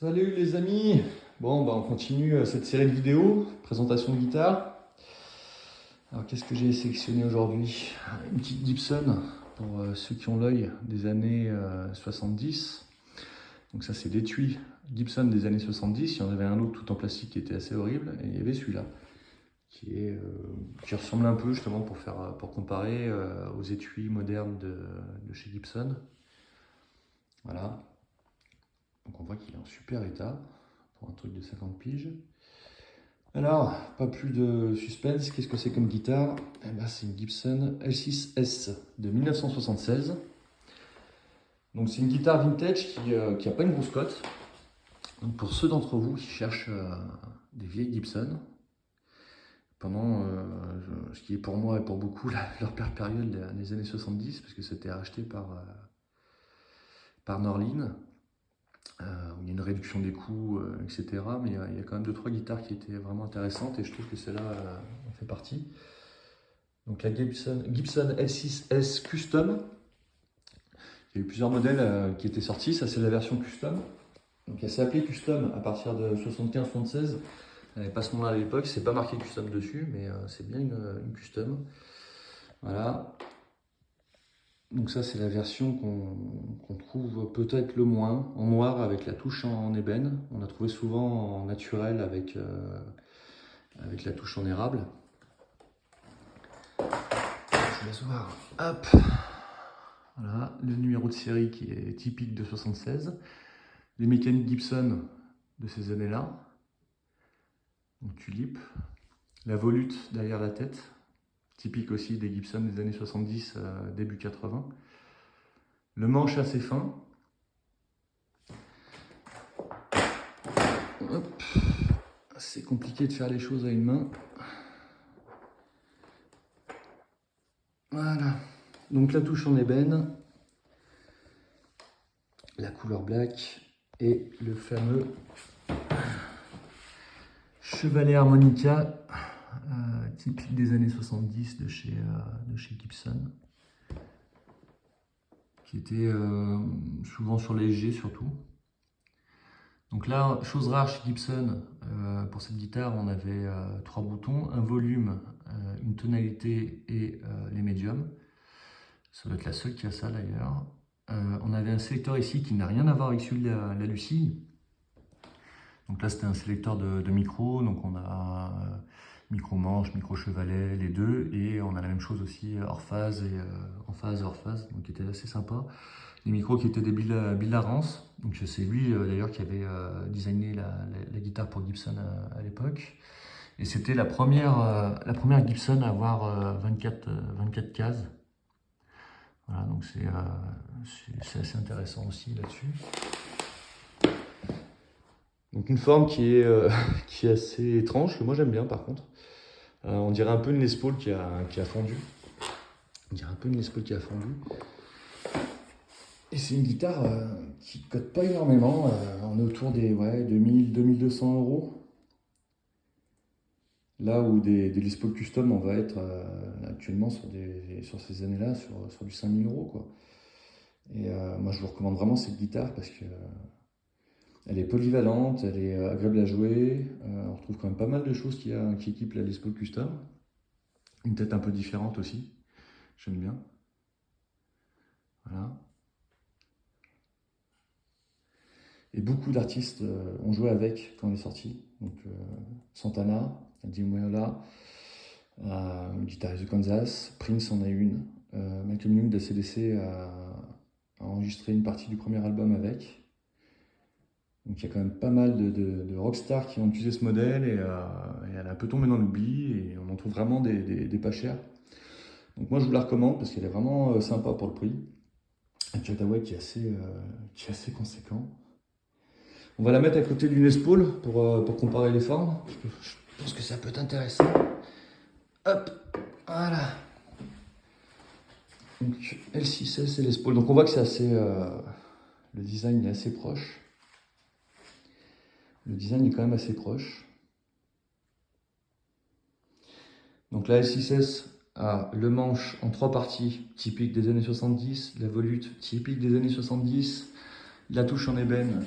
Salut les amis. Bon, on continue cette série de vidéos, présentation de guitare. Alors qu'est-ce que j'ai sélectionné aujourd'hui? Une petite Gibson pour ceux qui ont l'œil des années 70. Donc ça c'est l'étui Gibson des années 70. Il y en avait un autre tout en plastique qui était assez horrible et il y avait celui-là qui ressemble un peu justement pour comparer aux étuis modernes de chez Gibson. Voilà. Donc on voit qu'il est en super état pour un truc de 50 piges. Alors, pas plus de suspense, qu'est-ce que c'est comme guitare? Eh ben, c'est une Gibson L6S de 1976. Donc c'est une guitare vintage qui a pas une grosse cote. Donc pour ceux d'entre vous qui cherchent des vieilles Gibson, pendant ce qui est pour moi et pour beaucoup leur pire période des années 70, parce que c'était racheté par Norlin, où il y a une réduction des coûts, etc. Mais il y a quand même 2-3 guitares qui étaient vraiment intéressantes et je trouve que celle-là en fait partie. Donc la Gibson L6S Custom. Il y a eu plusieurs modèles qui étaient sortis, ça c'est la version Custom. Donc elle s'est appelée Custom à partir de 75-76. Elle n'avait pas ce nom-là à l'époque, c'est pas marqué Custom dessus, mais c'est bien une Custom. Voilà. Donc ça c'est la version qu'on trouve peut-être le moins, en noir avec la touche en ébène. On a trouvé souvent en naturel avec la touche en érable. Je vous laisse voir. Hop. Voilà, le numéro de série qui est typique de 76. Les mécaniques Gibson de ces années-là. Donc tulipe. La volute derrière la tête, typique aussi des Gibson des années 70, début 80. Le manche assez fin. Hop. C'est compliqué de faire les choses à une main. Voilà. Donc la touche en ébène, la couleur black et le fameux chevalet harmonica typique des années 70 de chez Gibson, qui était souvent sur les G surtout. Donc là, chose rare chez Gibson, pour cette guitare, on avait 3 boutons, un volume, une tonalité et les médiums. Ça doit être la seule qui a ça d'ailleurs. On avait un sélecteur ici qui n'a rien à voir avec celui de la Lucille. Donc là, c'était un sélecteur de micro, donc on a micro manche, micro chevalet, les deux, et on a la même chose aussi hors phase et en phase, hors phase, donc qui était assez sympa. Les micros qui étaient des Bill Lawrence, donc c'est lui d'ailleurs qui avait designé la guitare pour Gibson à l'époque. Et c'était la première Gibson à avoir 24 cases. Voilà, donc c'est assez intéressant aussi là-dessus. Donc une forme qui est assez étrange, que moi j'aime bien par contre. On dirait un peu une Les Paul qui a fondu. On dirait un peu une Les Paul qui a fondu. Et c'est une guitare qui ne cote pas énormément. On est autour des 2000-2200 euros. Là où des Les Paul Custom, on va être actuellement sur ces années-là, sur du 5000 euros, quoi. Et moi, je vous recommande vraiment cette guitare parce que elle est polyvalente, elle est agréable à jouer. On retrouve quand même pas mal de choses qui équipent la Les Paul Custom. Une tête un peu différente aussi. J'aime bien. Voilà. Et beaucoup d'artistes ont joué avec quand elle est sortie. Donc Santana, Jim Wheeler, guitariste de Kansas, Prince en a une, Malcolm Young de CDC a enregistré une partie du premier album avec. Donc il y a quand même pas mal de rockstars qui ont utilisé ce modèle et elle est un peu tombée dans l'oubli et on en trouve vraiment des pas chers. Donc moi je vous la recommande parce qu'elle est vraiment sympa pour le prix. Un cutaway qui est assez conséquent. On va la mettre à côté d'une Les Paul pour comparer les formes. Je pense que ça peut être intéressant. Hop, voilà. Donc L6S et Les Paul. Donc on voit que c'est assez... le design est assez proche. Le design est quand même assez proche. Donc la L6S a le manche en 3 parties, typique des années 70, la volute, typique des années 70, la touche en ébène,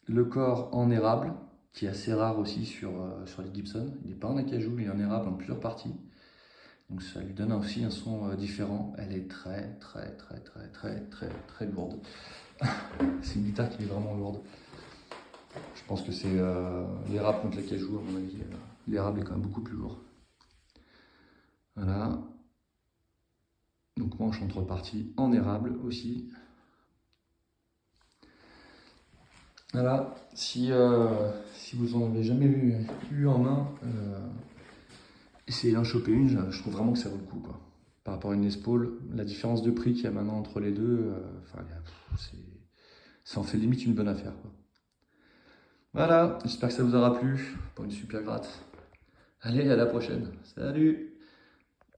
Le corps en érable, qui est assez rare aussi sur les Gibson. Il n'est pas en acajou, il est en érable en plusieurs parties. Donc ça lui donne aussi un son différent. Elle est très très très très très très très lourde. C'est une guitare qui est vraiment lourde. Je pense que c'est l'érable contre l'acajou, à mon avis. L'érable est quand même beaucoup plus lourd. Voilà. Donc manche entre parties en érable aussi. Voilà. Si vous en avez jamais eu en main, essayez d'en choper une. Je trouve vraiment que ça vaut le coup, quoi. Par rapport à une Les Paul, la différence de prix qu'il y a maintenant entre les deux, ça en fait limite une bonne affaire, quoi. Voilà, j'espère que ça vous aura plu pour une super gratte. Allez, à la prochaine. Salut!